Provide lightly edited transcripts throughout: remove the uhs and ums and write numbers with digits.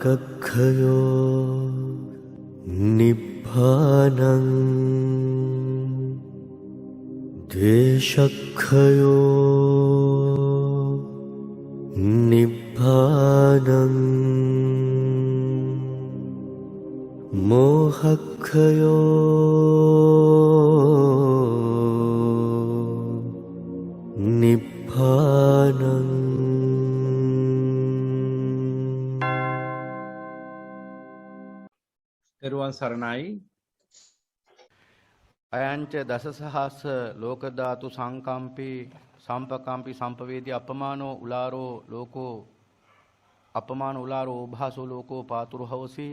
ඒකක්ඛයෝ නිබ්බානං ද්වේෂක්ඛයෝ නිබ්බානං මෝහක්ඛයෝ නිබ්බානං. දරුවන් සරණයි. අයංච දසසහස්ස ලෝක ධාතු සංකම්පී සම්පකම්පී සම්පවේදී අපමානෝ උලාරෝ ලෝකෝ අපමාන උලාරෝ භාසෝ ලෝකෝ පාතුරු හවසි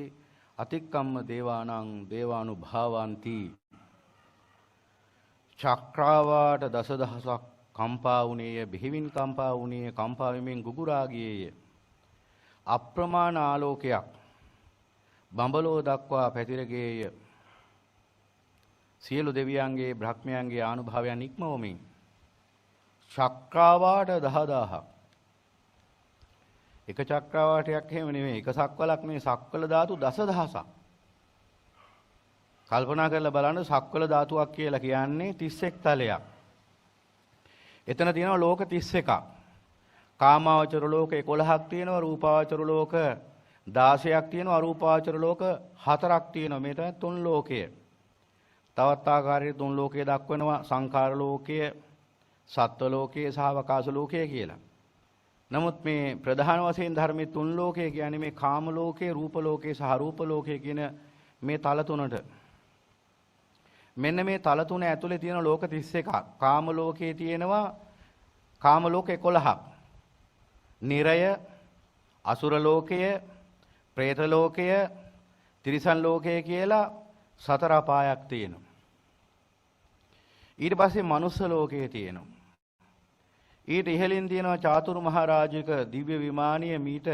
අතික්කම්ම දේවානං දේවානුභාවಂತಿ. චක්‍රාවාට දසදහසක් කම්පා වුණේය, බෙහෙවින් කම්පා වුණේ, කම්පා වෙමින් ගුගුරා ගියේය. අප්‍රමාණ ආලෝකයක් බඹලෝ දක්වා පැතිර ගියේය. සියලු දෙවියන්ගේ බ්‍රහ්මයන්ගේ ආනුභාවයන් ඉක්මවමින් චක්‍රාවාට 10000ක්. එක චක්‍රාවාටයක් එහෙම නෙමෙයි, එක සක්වලක් නෙමෙයි, සක්වල ධාතු දසදහසක්. කල්පනා කරලා බලන්න, සක්වල ධාතුවක් කියලා කියන්නේ 31 තලයක්. එතන තියෙනවා ලෝක 31ක්. කාමාවචර ලෝක 11ක් තියෙනවා, රූපාවචර ලෝක 16ක් තියෙනවා, අරූපාවචර ලෝක 4ක් තියෙනවා. මේ තමයි තුන් ලෝකය. තවත් ආකාරයේ තුන් ලෝකයේ දක්වනවා සංඛාර ලෝකය, සත්ත්ව ලෝකය සහ අවකාශ ලෝකය කියලා. නමුත් මේ ප්‍රධාන වශයෙන් ධර්මයේ තුන් ලෝකය කියන්නේ මේ කාම ලෝකේ, රූප ලෝකේ සහ අරූප ලෝකය කියන මේ තල තුනට. මෙන්න මේ තල තුන ඇතුලේ තියෙන ලෝක 31ක්. කාම ලෝකයේ තියෙනවා කාම ලෝක 11ක්. නිරය, අසුර ලෝකය, പ്രേත ලෝකය, තිරිසන් ලෝකය කියලා 4 අපායක් තියෙනවා. ඊට පස්සේ මනුස්ස ලෝකයේ තියෙනවා. ඊට ඉහළින් තියෙනවා චාතුරු මහරජික දිව්‍ය විමානීය මීට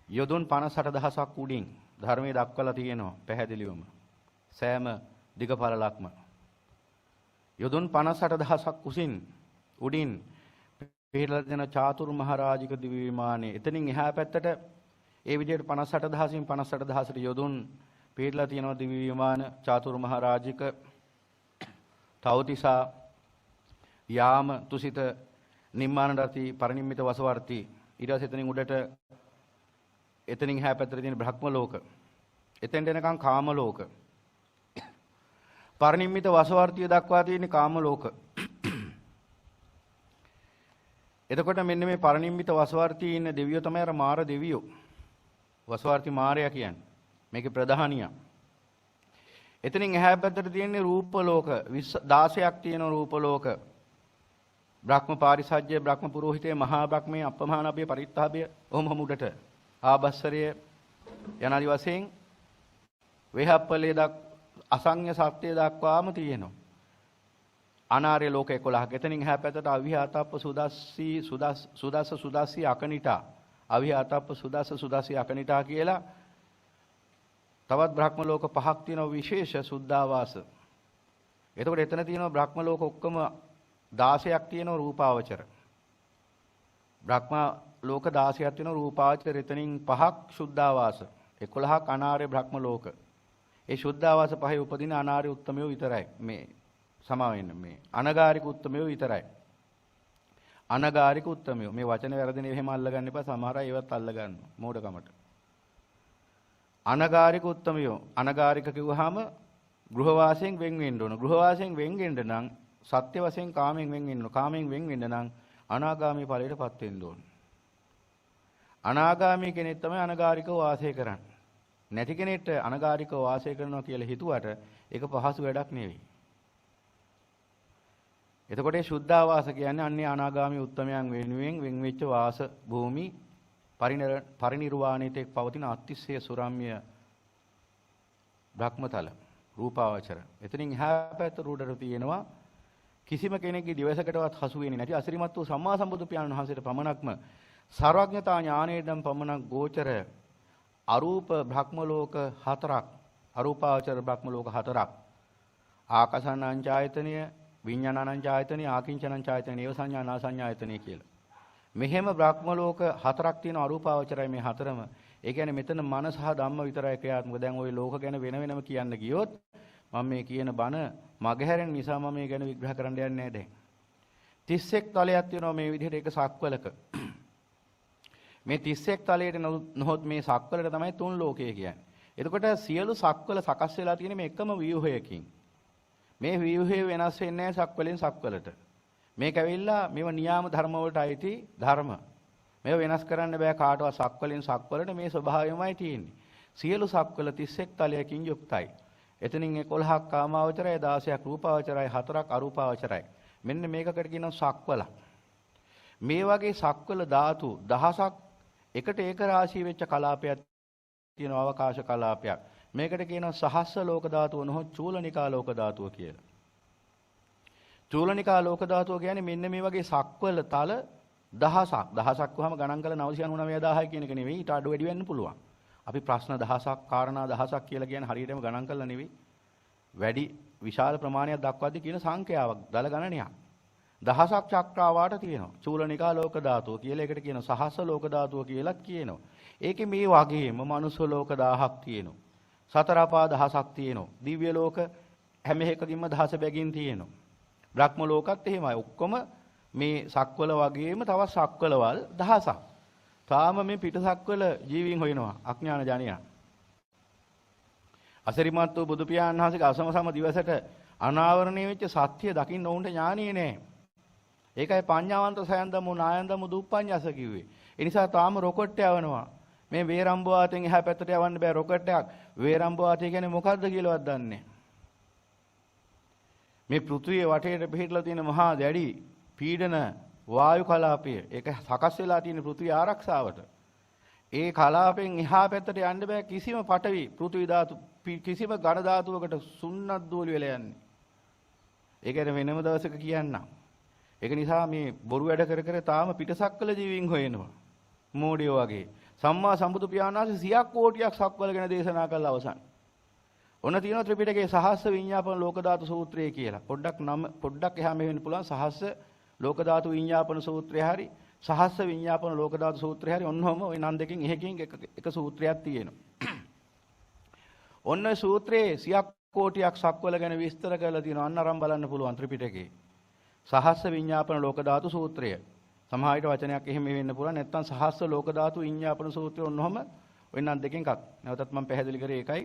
යොදුන් 58000ක් උඩින් ධර්මයේ දක්වලා තියෙනවා පැහැදිලිවම. සෑම දිග පළලක්ම යොදුන් 58000ක් උඩින් පිටලා දෙන චාතුරු මහරජික දිව්‍ය විමානයේ. එතනින් එහා පැත්තට ඒ විදිහට 58000න් 58000ට යොදුන් පිටලා තියෙනවා දිව්‍ය විමාන, චාතුරු මහරජික, තවතිසා, යාම, තුසිත, නිම්මාන රති, පරිනිම්මිත වසවර්ති. ඊට පස්සේ එතනින් උඩට එතනින් එහා පැත්තට තියෙන බ්‍රහ්ම ලෝක. එතෙන්ට එනකන් කාම ලෝක. පරිනිම්මිත වසවර්තිය දක්වා තියෙන කාම ලෝක. එතකොට මෙන්න මේ පරිනිම්මිත වසවර්තියේ ඉන්න දෙවියෝ තමයි අර මාර දෙවියෝ. වසවර්ති මාරයා කියන්නේ. මේකේ ප්‍රධානියා. එතනින් එහා පැත්තට තියෙන රූප ලෝක 16ක් තියෙන රූප ලෝක. බ්‍රහ්ම පාරිසජ්‍ය, බ්‍රහ්ම පුරෝහිතේ, මහා බ්‍රහ්මයේ, අපමානභය, පරිත්තාභය, ඔහොම උඩට ආභස්සරය යනාදි වශයෙන් වේහප්පලේ අසංඥ සත්‍ය දක්වාම තියෙනවා. අනාර්ය ලෝක 11ක්. එතනින් එහා පැත්තට අවිහාතප්ප සුදස්සී අකනිටා, අවිහාතප්ප සුදස්සී අකනිටා කියලා තවත් බ්‍රහ්ම ලෝක 5ක් තියෙනවා විශේෂ සුද්ධාවාස. එතකොට එතන තියෙනවා බ්‍රහ්ම ලෝක ඔක්කොම 16ක් තියෙනවා රූපාවචර. බ්‍රහ්ම ලෝක 16ක් තියෙනවා රූපාවචර. එතනින් 5ක් සුද්ධාවාස. 11ක් අනාර්ය බ්‍රහ්ම ලෝක. ඒ සුද්ධාවාස පහේ උපදින අනාර්ය උත්තමයෝ විතරයි. මේ සමා වෙන්න මේ අනගාരിക උත්තමයෝ විතරයි. අනගාരിക උත්තමයෝ මේ වචන වැරදිනේ එහෙම අල්ලගන්න එපා. සමහර අය ඒවත් අල්ලගන්නවා මෝඩකමට. අනගාരിക උත්තමයෝ. අනගාരിക කිව්වහම ගෘහ වාසයෙන් වෙන් වෙන්න ඕන. ගෘහ වාසයෙන් වෙන් වෙන්න නම් සත්‍ය වශයෙන් කාමයෙන් වෙන් වෙන්න ඕන. කාමයෙන් වෙන් වෙන්න නම් අනාගාමී ඵලයටපත් වෙන්න ඕන. අනාගාමී කෙනෙක් තමයි අනගාരികව වාසය කරන්නේ. නැති කෙනෙක්ට අනගාരികව වාසය කරනවා කියලා හිතුවට ඒක පහසු වැඩක් නෙවෙයි. එතකොට මේ සුද්ධාවාස කියන්නේ අන්නේ අනාගාමී උත්තමයන් වෙනුවෙන් වෙන් වෙච්ච වාස භූමි පරිනිර්වාණයට පවතින අතිශය සුරම්‍ය බ්‍රහ්මතල රූපාවචර. එතනින් එහා පැත්ත රුඩට තියෙනවා කිසිම කෙනෙක්ගේ දිවසකටවත් හසු වෙන්නේ නැති අසිරිමත් වූ සම්මා සම්බුදු පියාණන් වහන්සේට පමණක්ම සර්වඥතා ඥානයෙන් පමණක් ගෝචර අරූප බ්‍රහ්ම ලෝක 4ක්, අරූපාවචර බ්‍රහ්ම ලෝක 4ක්. ආකාසානංචායතනය, විඥානංචායතනය, ආකින්චනංචායතනය, ඒව සංඥා නා සංඥායතනය කියලා. මෙහෙම බ්‍රහ්ම ලෝක 4ක් තියෙන අරූපාවචරයි මේ හතරම. ඒ කියන්නේ මෙතන මන සහ ධම්ම විතරයි ක්‍රියාත්මක. දැන් ওই ලෝක ගැන වෙන වෙනම කියන්න ගියොත් මම මේ කියන බණ මගහැරෙන නිසා මම මේ ගැන විග්‍රහ කරන්න යන්නේ නැහැ දැන්. 31 තලයක් තියෙනවා මේ විදිහට එක සක්වලක. මේ 31 තලයට නොහොත් මේ සක්වලට තමයි තුන් ලෝකය කියන්නේ. එතකොට සියලු සක්වල සකස් වෙලා තියෙන මේ එකම ව්‍යුහයකින්. මේ ව්‍යුහය වෙනස් වෙන්නේ නැහැ සක්වලෙන් සක්වලට. මේක ඇවිල්ලා මේව නියාම ධර්ම වලට අයිති ධර්ම. මේව වෙනස් කරන්න බෑ කාටවත් සක්වලෙන් සක්වලට මේ ස්වභාවයමයි තියෙන්නේ. සියලු සක්වල 31 තලයකින් යුක්තයි. එතනින් 11ක් කාමාවචරයි 16ක් රූපාවචරයි 4ක් අරූපාවචරයි. මෙන්න මේකකට කියනවා සක්වල. මේ වගේ සක්වල ධාතු දහසක් එකට ඒක රාශී වෙච්ච කලාපයක් තියෙනවා අවකාශ කලාපයක්. මේකට කියනවා සහස්ස ලෝක ධාතුව නොහොත් චූලනිකා ලෝක ධාතුව කියලා. චූලනිකා ලෝක ධාතුව කියන්නේ මෙන්න මේ වගේ සක්වල තල දහසක් වහම ගණන් කළ 999000 කියන එක නෙවෙයි ඊට අඩු වැඩි වෙන්න පුළුවන්. අපි ප්‍රශ්න දහසක් කාරණා දහසක් කියලා කියන්නේ හරියටම ගණන් කළා නෙවෙයි. වැඩි විශාල ප්‍රමාණයක් දක්වද්දි කියන සංඛ්‍යාවක් දල ගණනයක්. දහසක් චක්‍රාවාට තියෙනවා. චූලනිකා ලෝක ධාතුව කියලා එකට කියනවා. සහස්ස ලෝක ධාතුව කියලාත් කියනවා. ඒකේ මේ වගේම මනුස්ස ලෝක 1000ක් තියෙනවා. සතර අපා දහසක් තියෙනවා. දිව්‍ය ලෝක හැම එකකින්ම දහස බැගින් තියෙනවා. බ්‍රහ්ම ලෝකත් එහෙමයි. ඔක්කොම මේ සක්වල වගේම තවත් සක්වලවල් දහසක්. තාම මේ පිටසක්වල ජීවීන් හොයනවා අඥාන ජනයා. අසරිමත් වූ බුදු පියාණන් වහන්සේගේ අසමසම දිවසට අනාවරණය වෙච්ච සත්‍ය දකින්න ඕන්ට ඥානිය නෑ. ඒකයි පඤ්ඤාවන්ත සයන්දමු නායන්දමු දුප්පඤ්ඤස කිව්වේ. ඒ නිසා තාම රොකට් යවනවා. මේ වේරම්බවාතෙන් එහා පැත්තට යවන්න බෑ රොකට් එකක්. වේරම්බවාතය කියන්නේ මොකද්ද කියලාවත් දන්නේ නෑ. මේ පෘථිවිය වටේට පිහිටලා තියෙන මහා දැඩි පීඩන වායු කලාපය ඒක සකස් වෙලා තියෙන පෘථිවිය ආරක්ෂාවට. ඒ කලාපෙන් එහා පැත්තට යන්න බෑ කිසිම පටවි පෘථිවි ධාතු කිසිම ඝන ධාතුවකට සුන්නත් දූලි වෙලා යන්නේ. ඒක වෙනම දවසක කියන්නම්. ඒක නිසා මේ බොරු වැඩ කර කර තාම පිටසක්වල ජීවීන් හොයනවා. මෝඩියෝ වගේ. සම්මා සම්බුදු පියාණන් වහන්සේ 100ක් කෝටියක් සක්වල ගැන දේශනා කළා අවසන්. ඔන්න තියෙනවා ත්‍රිපිටකයේ සහස්ස විඤ්ඤාපන ලෝක ධාතු සූත්‍රය කියලා. පොඩ්ඩක් එහා මෙහෙ වෙන්න පුළුවන් සහස්ස ලෝක ධාතු විඤ්ඤාපන සූත්‍රය හරි සහස්ස විඤ්ඤාපන ලෝක ධාතු සූත්‍රය හරි ඔන්නෝම ওই නන් දෙකෙන් එකකින් එක සූත්‍රයක් තියෙනවා. ඔන්න සූත්‍රයේ 100ක් කෝටියක් සක්වල ගැන විස්තර කරලා තියෙනවා. අන්න අරන් බලන්න පුළුවන් ත්‍රිපිටකයේ. සහස්ස විඤ්ඤාපන ලෝක ධාතු සූත්‍රය. සමහර විට වචනයක් එහෙම වෙන්න පුළුවන්. නැත්නම් සහස්ස ලෝක ධාතු විඤ්ඤාපන සූත්‍රය ඔන්නෝම ওই නන් දෙකෙන් එකක්. නැවතත් මම පැහැදිලි කරේ ඒකයි.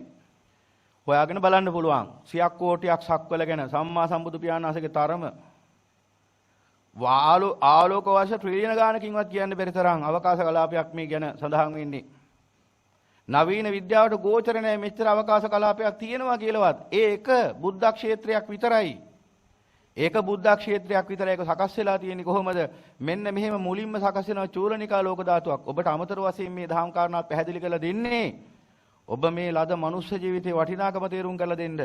හොයාගෙන බලන්න පුළුවන්. 100ක් කෝටියක් සක්වල ගැන සම්මා සම්බුදු පියාණන් වහන්සේගේ තරම ආලෝක වර්ෂ ට්‍රිලියන ගානකින්වත් කියන්න බැරි තරම් අවකාශ කලාපයක් මේ ගැන සඳහන් වෙන්නේ. නවීන විද්‍යාවට ගෝචර නැහැ මෙච්චර අවකාශ කලාපයක් තියෙනවා කියලාවත්. ඒ එක බුද්ධ ක්ෂේත්‍රයක් විතරයි. ඒක බුද්ධ ක්ෂේත්‍රයක් විතරයි. ඒක සකස් වෙලා තියෙන්නේ කොහොමද? මෙන්න මෙහෙම මුලින්ම සකස් වෙනවා චූලනිකා ලෝක ධාතුවක්. ඔබට අමතර වශයෙන් මේ දහම් කාරණා පැහැදිලි කරලා දෙන්නේ. ඔබ මේ ලද මනුෂ්‍ය ජීවිතේ වටිනාකම තේරුම් කරලා දෙන්න.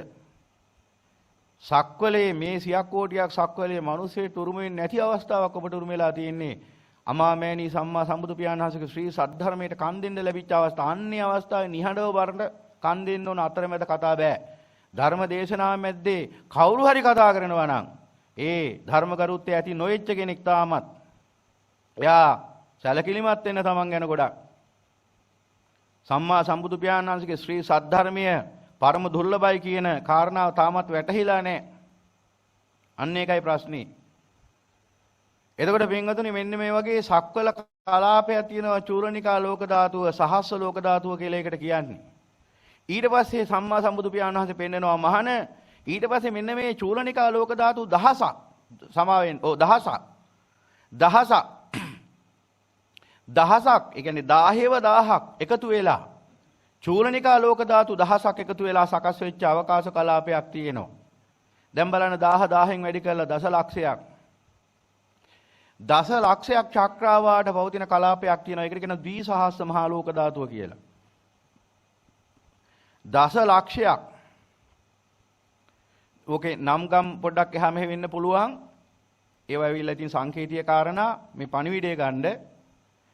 සක්වලේ මේ 100ක් කෝටියක් සක්වලේ මිනිස්සේ උරුමෙන්නේ නැති අවස්ථාවක් ඔබට උරුමෙලා තියෙන්නේ. අමාමෑණී සම්මා සම්බුදු පියාණන් වහන්සේගේ ශ්‍රී සද්ධර්මයට කන් දෙන්න ලැබිච්ච අවස්ථාව. අන්නේ අවස්ථාවේ නිහඬව වරණ කන් දෙන්න ඕන අතරමැද කතා බෑ. ධර්ම දේශනාව මැද්දේ කවුරු හරි කතා කරනවා නම් ඒ ධර්මගරුත්වය ඇති නොයෙච්ච කෙනෙක් තාමත් එයා සැලකිලිමත් වෙන්න තමන් ගැන ගොඩක්. සම්මා සම්බුදු පියාණන් වහන්සේගේ ශ්‍රී සද්ධර්මය පරම දුර්ලභයි කියන කාරණාව තාමත් වැටහිලා නැහැ. අන්න ඒකයි ප්‍රශ්නේ. එතකොට පින්වතුනි මෙන්න මේ වගේ සක්වල කලාපයක් තියෙනවා චූලනිකා ලෝක ධාතුව සහස්ස ලෝක ධාතුව කියලා එකට කියන්නේ. ඊට පස්සේ සම්මා සම්බුදු පියාණන් වහන්සේ පෙන්නනවා මහණ ඊට පස්සේ මෙන්න මේ චූලනිකා ලෝක ධාතු දහසක් සමාවෙන් දහසක් ඒ කියන්නේ 1000ක් එකතු වෙලා චූලනිකා ලෝක ධාතු දහසක් එකතු වෙලා සකස් වෙච්ච අවකාශ කලාපයක් තියෙනවා. දැන් බලන්න 1000න් වැඩි කරලා දසලක්ෂයක් චක්‍රාවාට පවතින කලාපයක් තියෙනවා. ඒකට කියනවා ද්විසහස්ස මහා ලෝක ධාතුව කියලා. දසලක්ෂයක්. ඕකේ නම්ගම් පොඩ්ඩක් එහා මෙහෙ වෙන්න පුළුවන්. ඒවා ඇවිල්ලා ඉතින් සංකේතීය කාරණා මේ පණිවිඩය ගන්න.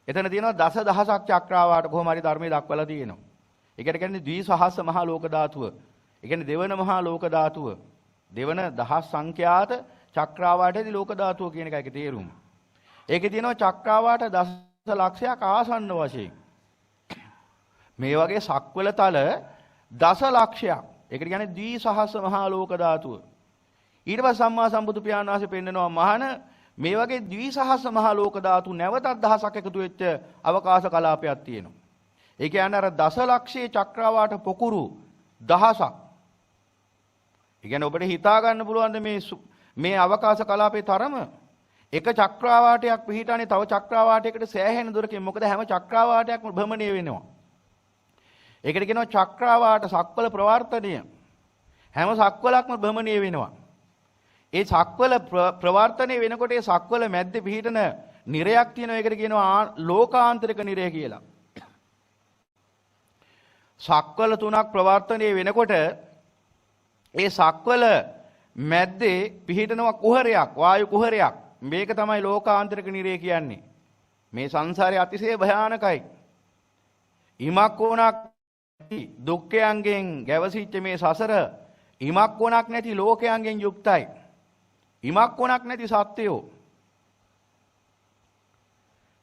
එතන තියෙනවා දසදහසක් චක්‍රාවාට කොහොම හරි ධර්මයේ දක්වලා තියෙනවා. ඒකට කියන්නේ ද්විසහස්ස මහා ලෝක ධාතුව. ඒ කියන්නේ දෙවන මහා ලෝක ධාතුව. දෙවන දහස් සංඛ්‍යාත චක්‍රාවාටදී ලෝක ධාතුව කියන එක ඒකේ තේරුම. ඒකේ තියෙනවා චක්‍රාවාට දස ලක්ෂයක් ආසන්න වශයෙන්. මේ වගේ සක්වල තල දස ලක්ෂයක්. ඒකට කියන්නේ ද්විසහස්ස මහා ලෝක ධාතුව. ඊට පස්සේ සම්මා සම්බුදු පියාණන් වහන්සේ පෙන්නනවා මහාන මේ වගේ ද්විසහස්ස මහා ලෝක ධාතු නැවතත් දහසක් එකතු වෙච්ච අවකාශ කලාපයක් තියෙනවා. ඒ කියන්නේ අර දස ලක්ෂයේ චක්‍රාවාට පොකුරු දහසක්. ඒ කියන්නේ ඔබට හිතා ගන්න පුළුවන් මේ අවකාශ කලාපයේ තරම එක චක්‍රාවාටයක් පිහිටානේ තව චක්‍රාවාටයකට සෑහෙන දුරකින්. මොකද හැම චක්‍රාවාටයක්ම භ්‍රමණය වෙනවා. ඒකට කියනවා චක්‍රාවාට සක්වල ප්‍රවර්තනය. හැම සක්වලක්ම භ්‍රමණය වෙනවා. ඒ සක්වල ප්‍රවර්තනය වෙනකොට ඒ සක්වල මැද්දේ පිහිටන නිරයක් තියෙනවා. ඒකට කියනවා ලෝකාන්තරික නිරය කියලා. සක්වල තුනක් ප්‍රවර්තනය වෙනකොට ඒ සක්වල මැද්දේ පිහිටනවා කුහරයක්, වායු කුහරයක්. මේක තමයි ලෝකාන්තරික නිරය කියන්නේ. මේ සංසාරය අතිශය භයානකයි. ඉමක් වුණක් දුක්ඛයන්ගෙන් ගැවසිච්ච මේ සසර ඉමක් වුණක් නැති ලෝකයන්ගෙන් යුක්තයි. ඉමක් වුණක් නැති සත්‍යෝ.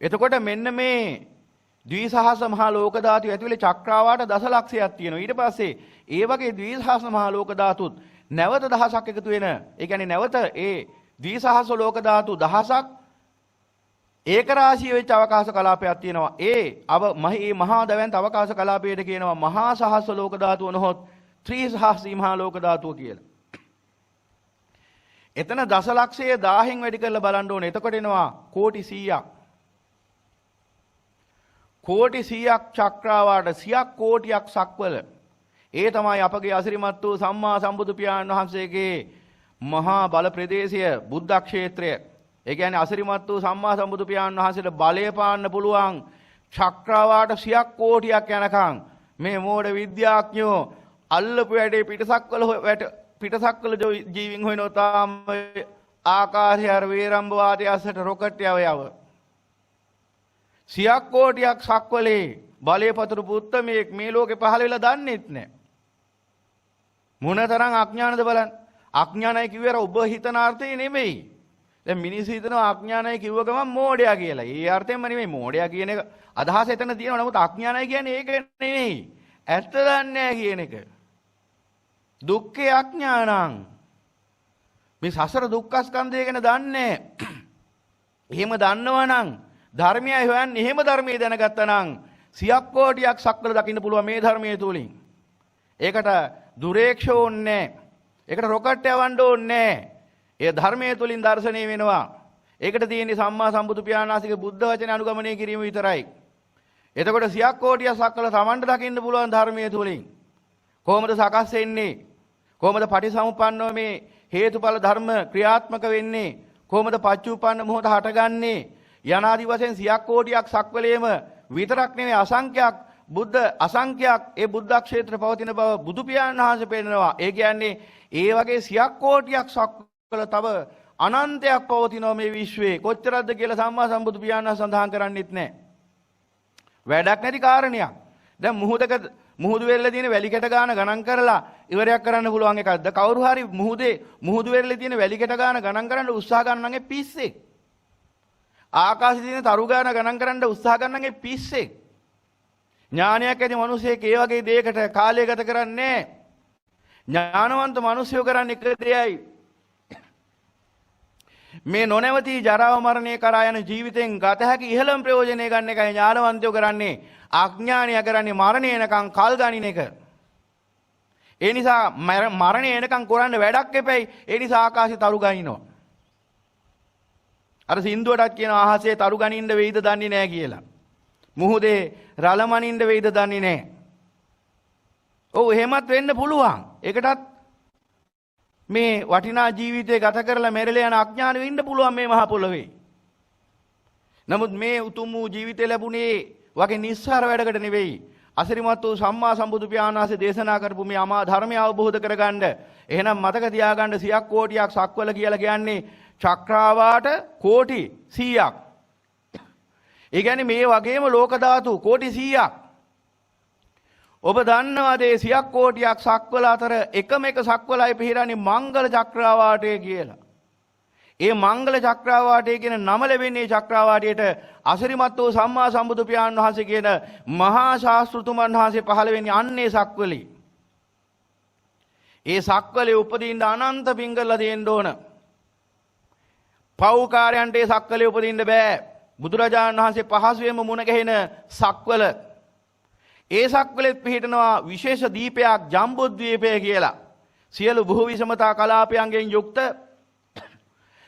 එතකොට මෙන්න මේ ද්විසහස්ස මහා ලෝක ධාතු ඇතුලේ චක්‍රාවාට දසලක්ෂයක් තියෙනවා. ඊට පස්සේ ඒ වගේ ද්විසහස්ස මහා ලෝක ධාතුත් නැවත දහසක් එකතු වෙන. ඒ කියන්නේ නැවත ඒ ද්විසහස්ස ලෝක ධාතු දහසක් ඒක රාශිය වෙච්ච අවකාශ කලාපයක් තියෙනවා. මේ මහා දවැන්ත අවකාශ කලාපයට කියනවා මහා සහස්ස ලෝක ධාතුව නොහොත් ත්‍රිසහස්සී මහා ලෝක ධාතුව කියලා. එතන දසලක්ෂයේ 1000න් වැඩි කරලා බලන්න ඕනේ. එතකොට එනවා කෝටි 100ක්. කෝටි 100ක් චක්‍රාවාට 100ක් කෝටියක් සක්වල. ඒ තමයි අපගේ අසිරිමත් වූ සම්මා සම්බුදු පියාණන් වහන්සේගේ මහා බල ප්‍රදේශය බුද්ධ ක්ෂේත්‍රය. ඒ කියන්නේ අසිරිමත් වූ සම්මා සම්බුදු පියාණන් වහන්සේට බලය පාන්න පුළුවන් චක්‍රාවාට 100ක් කෝටියක් යනකම් මේ මෝඩ විද්‍යාඥයෝ අල්ලපු වැඩේ පිටසක්වල ජීවින් හොයනෝ තාම ආකාශය අර වේරම්බ වාදයේ අස්සට රොකට් යව 100ක් කෝටියක් සක්වලේ බලයපතුරු පුත්තමෙක් මේ ලෝකේ පහළ වෙලා දන්නෙත් නැහැ. මොනතරම් අඥානද බලන්න. අඥානයි කිව්වේ අර ඔබ හිතන අර්ථය නෙමෙයි. දැන් මිනිස්සු හිතනවා අඥානයි කිව්ව ගමන් මෝඩයා කියලා. ඒ අර්ථයෙන්ම නෙමෙයි මෝඩයා කියන එක අදහස එතන තියෙනවා. නමුත් අඥානයි කියන්නේ ඒක නෙමෙයි. ඇත්ත දන්නේ නැහැ කියන එක. දුක්ඛේ අඥානං. මේ සසර දුක්ඛ ස්කන්ධය ගැන දන්නේ. එහෙම දන්නවනම් ධර්මයයි හොයන්නේ. එහෙම ධර්මයේ දැනගත්තා නම් 100ක් කෝටියක් සක්වල දකින්න පුළුවන් මේ ධර්මයේ තුලින්. ඒකට දුරේක්ෂ ඕනේ. ඒකට රොකට් යවන්න ඕනේ. ඒ ධර්මයේ තුලින් දර්ශනය වෙනවා. ඒකට තියෙන්නේ සම්මා සම්බුදු පියාණන් වහන්සේගේ බුද්ධ වචන අනුගමනය කිරීම විතරයි. එතකොට 100ක් කෝටියක් සක්වල තමන්ට දකින්න පුළුවන් ධර්මයේ තුලින්. කොහොමද සකස් වෙන්නේ? කොහොමද පටිසමුප්පන්නව මේ හේතුඵල ධර්ම ක්‍රියාත්මක වෙන්නේ? කොහොමද පච්චුප්පන්න මොහොත හටගන්නේ? යනාදි වශයෙන් 100ක් කෝටියක් සක්වලේම විතරක් නෙමෙයි අසංඛ්‍යයක් ඒ බුද්ධ ක්ෂේත්‍ර පවතින බව බුදු පියාණන් වහන්සේ පෙන්නනවා. ඒ කියන්නේ ඒ වගේ 100ක් කෝටියක් සක්වල තව අනන්තයක් පවතිනවා මේ විශ්වයේ. කොච්චරද කියලා සම්මා සම්බුදු පියාණන් සඳහන් කරන්නේත් නැහැ. වැඩක් නැති කාරණයක්. දැන් මුහුදු වෙරළේ තියෙන වැලි කැට ගාන ගණන් කරලා ඉවරයක් කරන්න පුළුවන් එකක්ද? කවුරු හරි මුහුදු වෙරළේ තියෙන වැලි කැට ගාන ගණන් කරන්න උත්සාහ කරනවා නම් ඒ පිස්සෙක්. ආකාශයේ තියෙන තරු ගාන ගණන් කරන්න උත්සාහ කරනවා නම් ඒ පිස්සෙක්. ඥානයක් ඇති මිනිසෙක් ඒ වගේ දෙයකට කාලය ගත කරන්නේ ඥානවන්ත මිනිස්සුયો කරන්නේ එක දෙයයි. මේ නොනවති ජරාව මරණය කරා යන ජීවිතෙන් ගත හැකි ඉහළම ප්‍රයෝජනය ගන්න එකයි ඥානවන්තයෝ කරන්නේ. අඥානිය කරන්නේ මරණය එනකන් කල් ගනින එක. ඒ නිසා මරණය එනකන් කරන්න වැඩක් එපැයි. ඒ නිසා ආකාශයේ තරු ගනිනවා. අර සින්දුවටත් කියන අහසේ තරු ගනින්න වෙයිද දන්නේ නැහැ කියලා. මුහුදේ රළ මනින්න වෙයිද දන්නේ නැහැ. ඔව් එහෙමත් වෙන්න පුළුවන්. ඒකටත් මේ වටිනා ජීවිතය ගත කරලා මෙරළ යන අඥානෙ වෙන්න පුළුවන් මේ මහ පොළොවේ. නමුත් මේ උතුම් වූ ජීවිතය ලැබුණේ වගේ නිස්සාර වැඩකට නෙවෙයි. අසිරිමත් වූ සම්මා සම්බුදු පියාණන් වහන්සේ දේශනා කරපු මේ අමා ධර්මය අවබෝධ කරගන්න. එහෙනම් මතක තියාගන්න 100ක් කෝටියක් සක්වල කියලා කියන්නේ චක්‍රාවාට කෝටි 100ක්. ඒ කියන්නේ මේ වගේම ලෝක ධාතු කෝටි 100ක්. ඔබ දන්නවද මේ 100ක් කෝටියක් සක්වල අතර එකම එක සක්වලයි පිහිරන්නේ මංගල චක්‍රාවාටය කියලා. ඒ මංගල චක්‍රාවාටය කියන නම ලැබෙන්නේ චක්‍රාවාටයට අසිරිමත් වූ සම්මා සම්බුදු පියාණන් වහන්සේ කියන මහා ශාස්ත්‍රතුමන් වහන්සේ පහළ වෙන්නේ අන්නේ සක්වලේ. ඒ සක්වලේ උපදින්න අනන්ත පින් කරලා තියෙන්න ඕන. පෞකාරයන්ට ඒ සක්වලේ උපදින්න බෑ. බුදුරජාණන් වහන්සේ පහසුවෙන්ම මුණ ගැහෙන සක්වල. ඒ සක්වලෙත් පිහිටනවා විශේෂ දීපයක් ජම්බුද්වීපය කියලා. සියලු බොහෝ විෂමතා කලාපයන්ගෙන් යුක්ත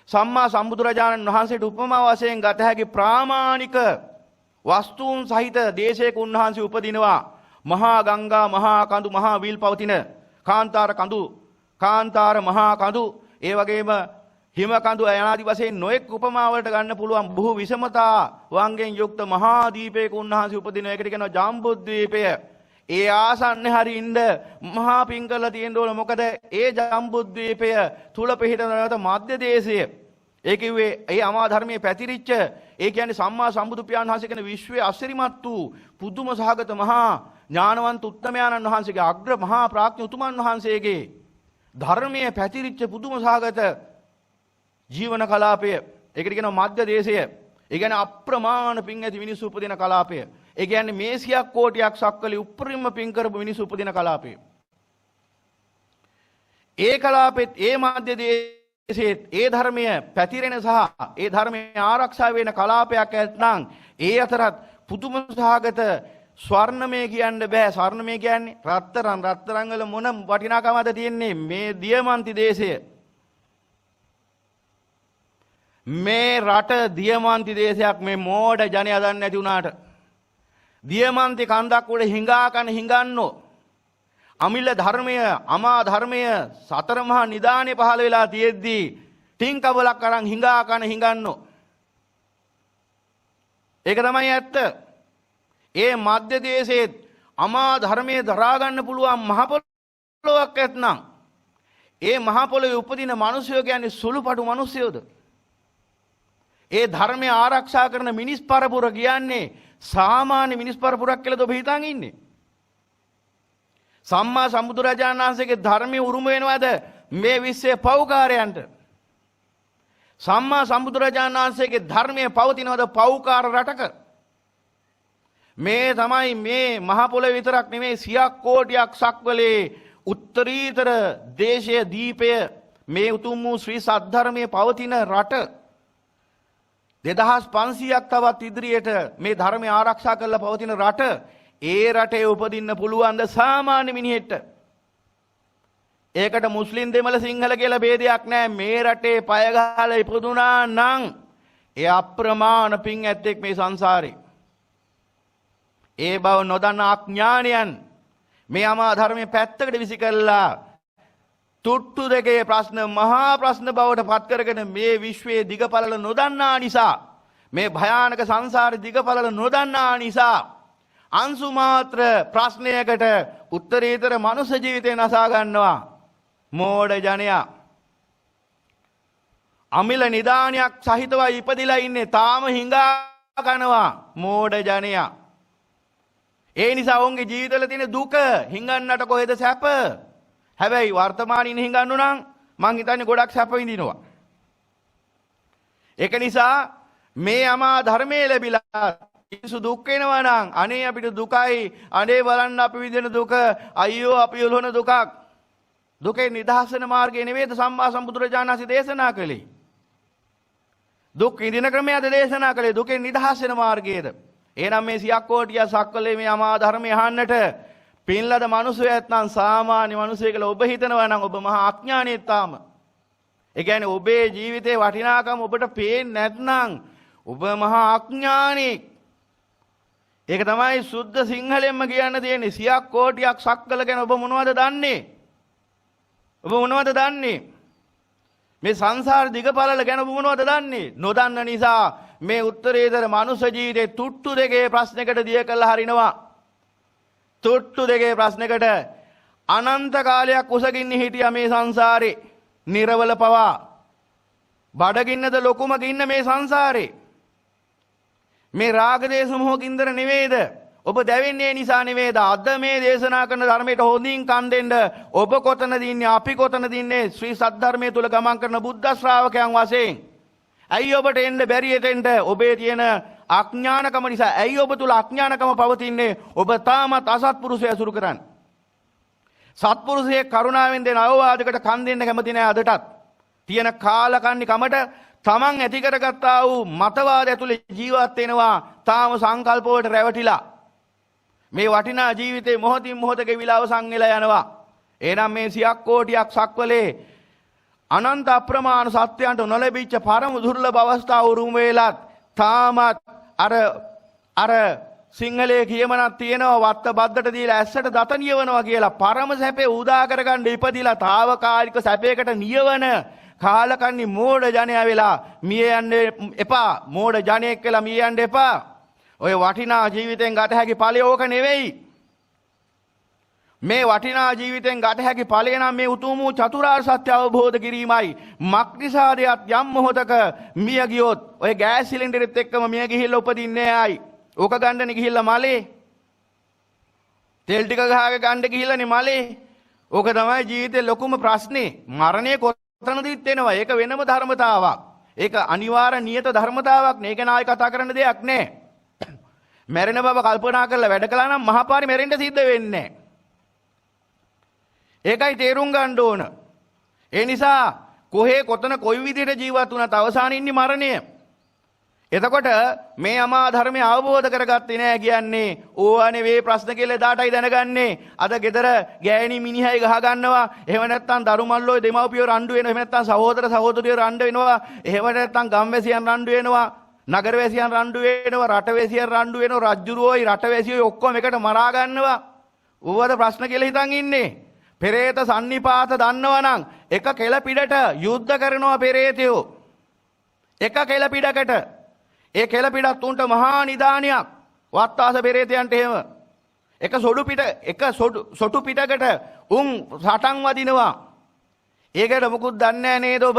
සම්මා සම්බුදුරජාණන් වහන්සේට උපමා වශයෙන් ගත හැකි ප්‍රාමාණික වස්තුන් සහිත දේශයක උන්වහන්සේ උපදිනවා. මහා ගංගා, මහා කඳු, මහා විල් පවතින කාන්තාර කඳු, කාන්තාර මහා කඳු, ඒ වගේම හිම කඳු යනාදී වශයෙන් නොඑක් උපමා වලට ගන්න පුළුවන් බොහෝ විෂමතා වංගෙන් යුක්ත මහා දීපයක උන්වහන්සේ උපදින එකට කියනවා ජම්බුද්වීපය. ඒ ආසන්නේ හරි ඉන්න මහා පිං කරලා තියෙන්න ඕන. මොකද ඒ ජම්බුද්වීපය තුල පිහිටනවත මධ්‍ය දේශය. ඒ කිව්වේ ඒ අමා ධර්මයේ පැතිරිච්ච, ඒ කියන්නේ සම්මා සම්බුදු පියාණන් වහන්සේ කියන විශ්වයේ අසිරිමත් වූ පුදුම සහගත මහා ඥානවන්ත උත්තමයන්න් වහන්සේගේ අග්‍ර මහා ප්‍රඥ උතුමන් වහන්සේගේ ධර්මයේ පැතිරිච්ච පුදුම සහගත ජීවන කලාපය. ඒකට කියනවා මධ්‍ය දේශය. ඒ කියන්නේ අප්‍රමාණ පිං ඇති මිනිස්සු උපදින කලාපය. ඒ කියන්නේ මේසියක් කෝටියක් සක්වලි උපරිම පිං කරපු මිනිස්සු උපදින කලාපය. ඒ කලාපෙත් ඒ මධ්‍ය දේශයේ ඒ ධර්මය පැතිරෙන සහ ඒ ධර්මයේ ආරක්ෂා වෙන කලාපයක් ඇත්නම් ඒ අතරත් පුදුම සහගත ස්වර්ණමය කියන්න බෑ. ස්වර්ණමය කියන්නේ රත්තරන්. රත්තරන් වල මොන වටිනාකමද තියෙන්නේ? මේ දියමන්ති දේශය. මේ රට දියමන්ති දේශයක්. මේ මෝඩ ජනයා දන්නේ නැති වුණාට දියමන්ති කන්දක් උඩ හිඟා කන හිඟන්නෝ අමිල ධර්මය, අමා ධර්මය, සතර මහා නිදානේ පහළ වෙලා තියෙද්දී ටින්කබලක් අරන් හිඟා කන හිඟන්නෝ. ඒක තමයි ඇත්ත. ඒ මධ්‍ය දේශයේ අමා ධර්මයේ දරා ගන්න පුළුවන් මහ පොළොවක් ඇත්නම් ඒ මහ පොළොවේ උපදින මිනිස්සු කියන්නේ සුළුපටු මිනිස්සුද? ඒ ධර්මය ආරක්ෂා කරන මිනිස් පරපුර කියන්නේ සාමාන්‍ය මිනිස් පරපුරක් කියලාද ඔබ හිතන් ඉන්නේ? සම්මා සම්බුදුරජාණන් වහන්සේගේ ධර්මයේ උරුම වෙනවද මේ විශ්වයේ පෞකාරයන්ට? සම්මා සම්බුදුරජාණන් වහන්සේගේ ධර්මයේ පවතිනවද පෞකාර රටක? මේ තමයි මේ මහ පොළොව විතරක් නෙමෙයි සියක් කෝටියක් සක්වලේ උත්තරීතර දේශයේ දීපය මේ උතුම් වූ ශ්‍රී සද්ධර්මයේ පවතින රට 2500ක් තවත් ඉදිරියට මේ ධර්මය ආරක්ෂා කරලා පවතින රට. ඒ රටේ උපදින්න පුළුවන් ද සාමාන්‍ය මිනිහෙට? ඒකට මුස්ලිම් දෙමළ සිංහල කියලා ભેදයක් නැහැ. මේ රටේ පය ගහලා ඉපදුනා නම් ඒ අප්‍රමාණ පින් ඇත්තෙක් මේ සංසාරේ. ඒ බව නොදන්න අඥානයන් මේ අමා ධර්මයේ පැත්තකට විසි කළා තුට්ටු දෙකේ ප්‍රශ්න මහා ප්‍රශ්න බවට පත් කරගෙන මේ විශ්වයේ දිගපළල නොදන්නා නිසා, මේ භයානක සංසාරේ දිගපළල නොදන්නා නිසා අංශු මාත්‍ර ප්‍රශ්නයකට උත්තරීතර මනුෂ්‍ය ජීවිතේ නසා ගන්නවා මෝඩ ජනයා. අමිල නිදානයක් සහිතව ඉපදිලා ඉන්නේ තාම හිඟා කනවා මෝඩ ජනයා. ඒ නිසා ඔවුන්ගේ ජීවිතවල තියෙන දුක හිඟන්නට කොහෙද සැප? හැබැයි වර්තමානයේ ඉන්න හිඟන්නු නම් මං හිතන්නේ ගොඩක් සැප විඳිනවා. ඒක නිසා මේ අමා ධර්මයේ ලැබිලා ඉසු දුක් වෙනවා නම් අනේ අපිට දුකයි, අනේ බලන්න අපි විඳින දුක, අයියෝ අපි උලන දුකක්. දුකේ නිදහස් වෙන මාර්ගය නෙවෙයිද සම්මා සම්බුදුරජාණන් වහන්සේ දේශනා කළේ? දුක් විඳින ක්‍රමයද දේශනා කළේ? දුකේ නිදහස් වෙන මාර්ගයද? එහෙනම් මේ සියක් කෝටිය සක්වලේ මේ අමා ධර්මය අහන්නට පින්ලද මිනිසෙක් නැත්නම් සාමාන්‍ය මිනිසෙක් කියලා ඔබ හිතනවා නම් ඔබ මහා අඥානියෙක් තාම. ඒ කියන්නේ ඔබේ ජීවිතේ වටිනාකම ඔබට පේන්නේ නැත්නම් ඔබ මහා අඥානියෙක්. ඒක තමයි සුද්ධ සිංහලෙන්ම කියන්න තියෙන්නේ. සියක් කෝටියක් සක්වල ගැන ඔබ මොනවද දන්නේ? ඔබ මොනවද දන්නේ? මේ සංසාර දිගපළල ගැන ඔබ මොනවද දන්නේ? නොදන්න නිසා මේ උත්තරීතර මනුෂ්‍ය ජීවිතේ තුට්ටු දෙකේ ප්‍රශ්නයකට දිය කළා හරිනවා. තුට්ටු දෙකේ ප්‍රශ්නයකට අනන්ත කාලයක් උසගින්න හිටියා මේ සංසාරේ. නිර්වල පවා බඩගින්නද ලොකුම ගින්න මේ සංසාරේ. මේ රාග දේශ මොහ ගින්දර නෙවෙයිද? ඔබ දැවෙන්නේ නිසා නෙවෙයිද? අද මේ දේශනා කරන ධර්මයට හොඳින් කන් දෙන්න. ඔබ කොතනද ඉන්නේ? අපි කොතනද ඉන්නේ? ශ්‍රී සද්ධර්මයේ තුල ගමන් කරන බුද්ධ ශ්‍රාවකයන් වශයෙන් ඇයි ඔබට එන්න බැරි එතෙන්ට? ඔබේ තියෙන අඥානකම නිසා. ඇයි ඔබ තුල අඥානකම පවතින්නේ? ඔබ තාමත් අසත්පුරුෂය අසුරු කරන්නේ. සත්පුරුෂයේ කරුණාවෙන් දෙන අවවාදයකට කන් දෙන්න කැමති නැහැ අදටත්. තියෙන කාලකන්ණි කමට තමන් ඇති කරගත්තා වූ මතවාද ඇතුලේ ජීවත් වෙනවා. තාම සංකල්ප වලට රැවටිලා. මේ වටිනා ජීවිතේ මොහොතින් මොහොත ගෙවිලා අවසන් වෙලා යනවා. එහෙනම් මේ සියක් කෝටියක් සක්වලේ අනන්ත අප්‍රමාණ සත්‍යයන්ට නොලැබිච්ච පරම දුර්ලභ අවස්ථාව උරුම වෙලත් තාමත් අර සිංහලයේ කියමනක් තියෙනවා වත්ත බද්දට දීලා ඇස්සට දත නියවනවා කියලා. පරම සැපේ උදා කරගන්න ඉපදිලා తాවකාලික සැපයකට නියවන කාලකන්ණි මෝඩ ජනයා වෙලා මිය යන්න එපා. මෝඩ ජනෙක් වෙලා මිය යන්න එපා. ඔය වටිනා ජීවිතෙන් ගත හැකි ඵලය ඕක නෙවෙයි. මේ වටිනා ජීවිතෙන් ගත හැකි ඵලය නම් මේ උතුම් වූ චතුරාර්ය සත්‍ය අවබෝධ කිරීමයි. මක්නිසාදයක් යම් මොහොතක මිය ගියොත් ඔය ගෑස් සිලින්ඩරෙත් එක්කම මිය ගිහිල්ලා උපදින්නේ ආයි. ඕක ගන්නනේ ගිහිල්ලා මලේ. තෙල් ටික ගහගෙන ගන්න ගිහිල්ලානේ මලේ. ඕක තමයි ජීවිතේ ලොකුම ප්‍රශ්නේ. මරණය කොතනදීත් එනවා. ඒක වෙනම ධර්මතාවක්. ඒක අනිවාර්ය නියත ධර්මතාවක්. මේක නායි කතා කරන්න දෙයක් නෑ. මැරෙන බව කල්පනා කරලා වැඩ කළා නම් මහපාරේ මැරෙන්න සිද්ධ වෙන්නේ නෑ. ඒකයි තේරුම් ගන්න ඕන. ඒ නිසා කොහේ කොතන කොයි විදිහට ජීවත් වුණත් අවසානයේ ඉන්නේ මරණය. එතකොට මේ අමා ධර්මය අවබෝධ කරගත්තේ නැහැ කියන්නේ ඕවානේ වේ ප්‍රශ්න කියලා එදාටයි දැනගන්නේ. අද ගෙදර ගෑණි මිනිහයි ගහ ගන්නවා. එහෙම නැත්නම් දරු මල්ලෝ දෙමව්පියෝ රණ්ඩු වෙනවා. එහෙම නැත්නම් සහෝදර සහෝදරියෝ රණ්ඩු වෙනවා. එහෙම නැත්නම් ගම්වැසියන් රණ්ඩු වෙනවා. නගරවැසියන් රණ්ඩු වෙනවා. රටවැසියන් රණ්ඩු වෙනවා. රජ්ජුරුවෝයි රටවැසියෝයි ඔක්කොම එකට මරා ගන්නවා. ඌවද ප්‍රශ්න කියලා හිතන් ඉන්නේ. පෙරේත සන්නිපාත දන්නවනම් එක කෙල පිටට යුද්ධ කරනවා පෙරේතයෝ. එක කෙල පිටකට. ඒ කෙල පිටත් උන්ට මහා නිදානියක්. වත්තාස පෙරේතයන්ට එහෙම. එක සොටු පිටකට උන් සටන් වදිනවා. ඒකට මොකුත් දන්නේ නැහැ නේද ඔබ?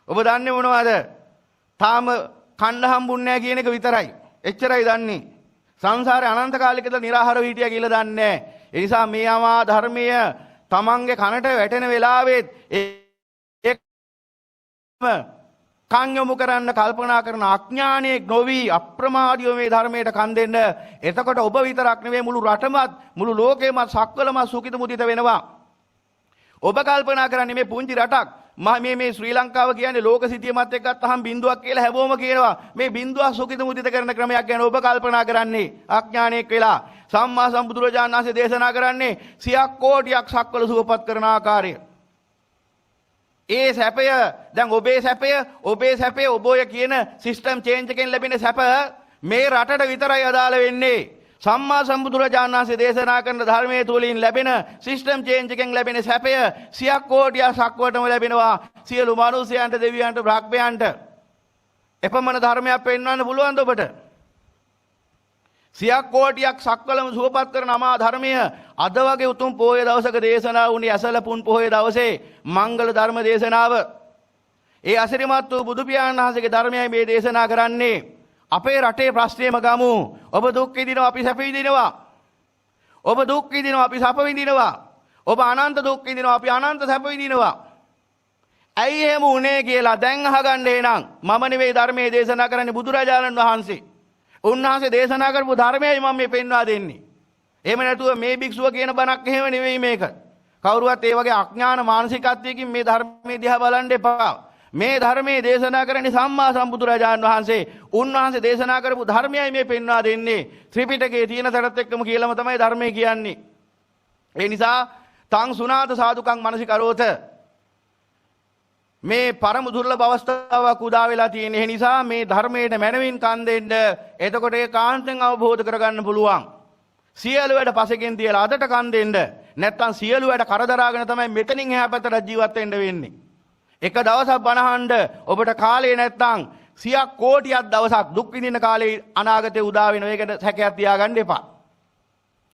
ඔබ දන්නේ මොනවද? තාම කන්න හම්බුන්නේ නැහැ කියන එක විතරයි. එච්චරයි දන්නේ. සංසාරේ අනන්ත කාලයක ඉඳලා निराහාරව හිටියා කියලා දන්නේ නැහැ. ඒ නිසා මේ ආමා ධර්මය තමන්ගේ කනට වැටෙන වෙලාවෙත් කන් යොමු කරන්න කල්පනා කරන අඥානයේ නොවි අප්‍රමාදීව මේ ධර්මයට කන් දෙන්න. එතකොට ඔබ විතරක් නෙවෙයි මුළු රටමත් මුළු ලෝකෙමත් සක්වලම සුඛිත මුදිත වෙනවා. ඔබ කල්පනා කරන්නේ මේ පුංචි රටක් මේ ශ්‍රී ලංකාව කියන්නේ ලෝක සිතියමත් එක්ක ගත්තහම බිඳුවක් කියලා හැමෝම කියනවා. මේ බිඳුවක් සුඛිත මුදිත කරන ක්‍රමයක් ගැන ඔබ කල්පනා කරන්නේ අඥානයක් වෙලා. සම්මා සම්බුදුරජාණන් වහන්සේ දේශනා කරන්නේ සියක් කෝටියක් සක්වල සුවපත් කරන ආකාරය. ඒ සැපය දැන් ඔබේ සැපය ඔබ ඔය කියන සිස්ටම් චේන්ජ් එකෙන් ලැබෙන සැප මේ රටට විතරයි අදාළ වෙන්නේ. සම්මා සම්බුදුරජාණන් වහන්සේ දේශනා කරන ධර්මයේ තුලින් ලැබෙන සිස්ටම් චේන්ජ් එකෙන් ලැබෙන සැපය සියක් කෝටියක් සක්වලටම ලැබෙනවා. සියලු මිනිසයන්ට දෙවියන්ට බ්‍රහ්මයන්ට. එපමණ ධර්මයක් පෙන්වන්න පුළුවන්ද ඔබට? සියක් කෝටියක් සක්වලම සුවපත් කරන අමා ධර්මය අද වගේ උතුම් පොහොය දවසක දේශනා වුණේ ඇසලපුන් පොහොය දවසේ මංගල ධර්ම දේශනාව. ඒ අසිරිමත් වූ බුදු පියාණන් වහන්සේගේ ධර්මයයි මේ දේශනා කරන්නේ. අපේ රටේ ප්‍රශ්නේම ගමු. ඔබ දුක් විඳිනවා අපි සැප විඳිනවා. ඔබ දුක් විඳිනවා අපි සැප විඳිනවා. ඔබ අනන්ත දුක් විඳිනවා අපි අනන්ත සැප විඳිනවා. ඇයි එහෙම උනේ කියලා දැන් අහගන්න එනං මම නෙවෙයි ධර්මයේ දේශනා කරන්නේ බුදුරජාණන් වහන්සේ. උන්වහන්සේ දේශනා කරපු ධර්මයයි මම මේ පෙන්වා දෙන්නේ. එහෙම නැතුව මේ භික්ෂුව කියන බණක් එහෙම නෙවෙයි මේක. කවුරුවත් ඒ වගේ අඥාන මානසිකත්වයකින් මේ ධර්මයේ දිහා බලන්න එපා. මේ ධර්මයේ දේශනා කරන්නේ සම්මා සම්බුදුරජාණන් වහන්සේ. උන්වහන්සේ දේශනා කරපු ධර්මයයි මේ පෙන්වා දෙන්නේ. ත්‍රිපිටකයේ තියෙන තරත් එක්කම කියලාම තමයි ධර්මය කියන්නේ. ඒ නිසා තං සුනාත සාදුකං මනසිකරෝත මේ පරම දුර්ලභ අවස්ථාවක් උදා වෙලා තියෙන නිසා මේ ධර්මයට මනවින් කන් දෙන්න. එතකොට ඒ කාන්තෙන් අවබෝධ කරගන්න පුළුවන්. සියලු වැඩ පසෙකින් තියලා අදට කන් දෙන්න. නැත්තම් සියලු වැඩ කරදරාගෙන තමයි මෙතනින් එහා පැත්තට ජීවත් වෙන්න වෙන්නේ. එක දවසක් බණහඬ ඔබට කාලේ නැත්තම් සියක් කෝටියක් දවසක් දුක් විඳින කාලේ අනාගතේ උදා වෙන. ඒකට සැකයක් තියාගන්න එපා.